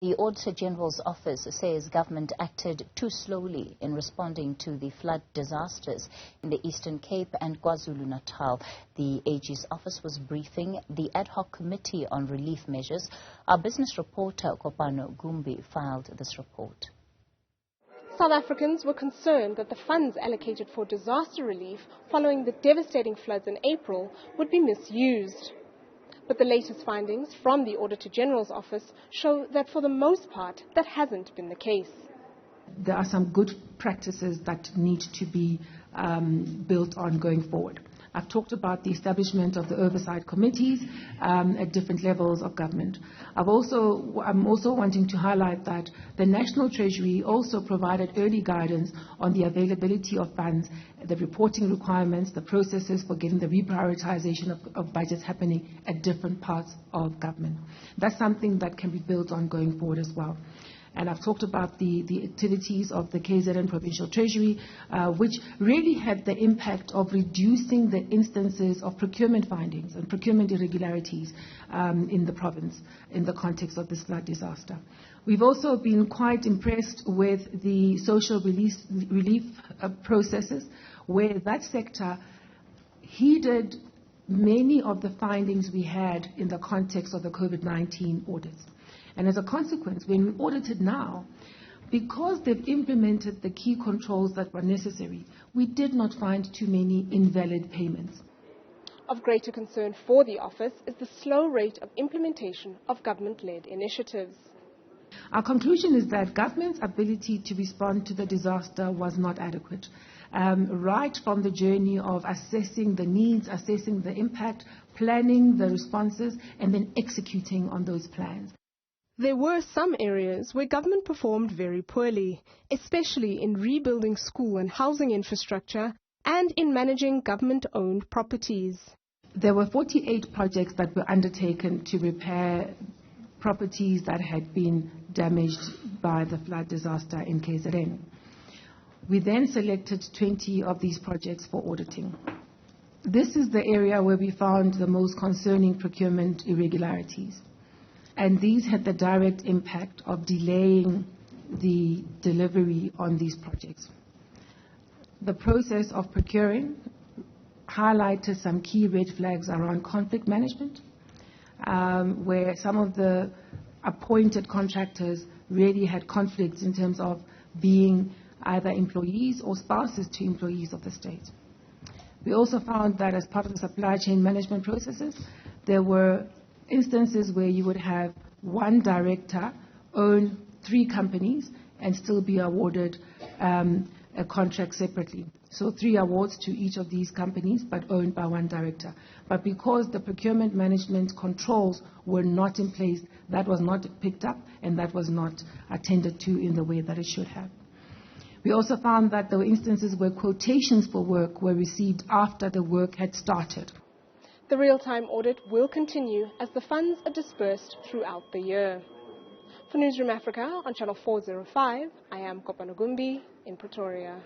The Auditor General's office says government acted too slowly in responding to the flood disasters in the Eastern Cape and KwaZulu Natal. The AG's office was briefing the ad hoc committee on relief measures. Our business reporter Kopano Gumbi filed this report. South Africans were concerned that the funds allocated for disaster relief following the devastating floods in April would be misused. But the latest findings from the Auditor General's office show that for the most part, that hasn't been the case. There are some good practices that need to be built on going forward. I've talked about the establishment of the oversight committees at different levels of government. I'm also wanting to highlight that the National Treasury also provided early guidance on the availability of funds, the reporting requirements, the processes for getting the reprioritization of budgets happening at different parts of government. That's something that can be built on going forward as well. And I've talked about the activities of the KZN Provincial Treasury, which really had the impact of reducing the instances of procurement findings and procurement irregularities in the province in the context of this flood disaster. We've also been quite impressed with the social relief processes, where that sector heeded many of the findings we had in the context of the COVID-19 audits. And as a consequence, when we audited now, because they've implemented the key controls that were necessary, we did not find too many invalid payments. Of greater concern for the office is the slow rate of implementation of government-led initiatives. Our conclusion is that government's ability to respond to the disaster was not adequate. Right from the journey of assessing the needs, assessing the impact, planning the responses, and then executing on those plans. There were some areas where government performed very poorly, especially in rebuilding school and housing infrastructure and in managing government-owned properties. There were 48 projects that were undertaken to repair properties that had been damaged by the flood disaster in KZN. We then selected 20 of these projects for auditing. This is the area where we found the most concerning procurement irregularities. And these had the direct impact of delaying the delivery on these projects. The process of procuring highlighted some key red flags around conflict management, where some of the appointed contractors really had conflicts in terms of being either employees or spouses to employees of the state. We also found that as part of the supply chain management processes, there were instances where you would have one director own 3 companies and still be awarded a contract separately. So 3 awards to each of these companies, but owned by one director. But because the procurement management controls were not in place, that was not picked up and that was not attended to in the way that it should have. We also found that there were instances where quotations for work were received after the work had started. The real-time audit will continue as the funds are dispersed throughout the year. For Newzroom Afrika on Channel 405, I am Kopano Gumbi in Pretoria.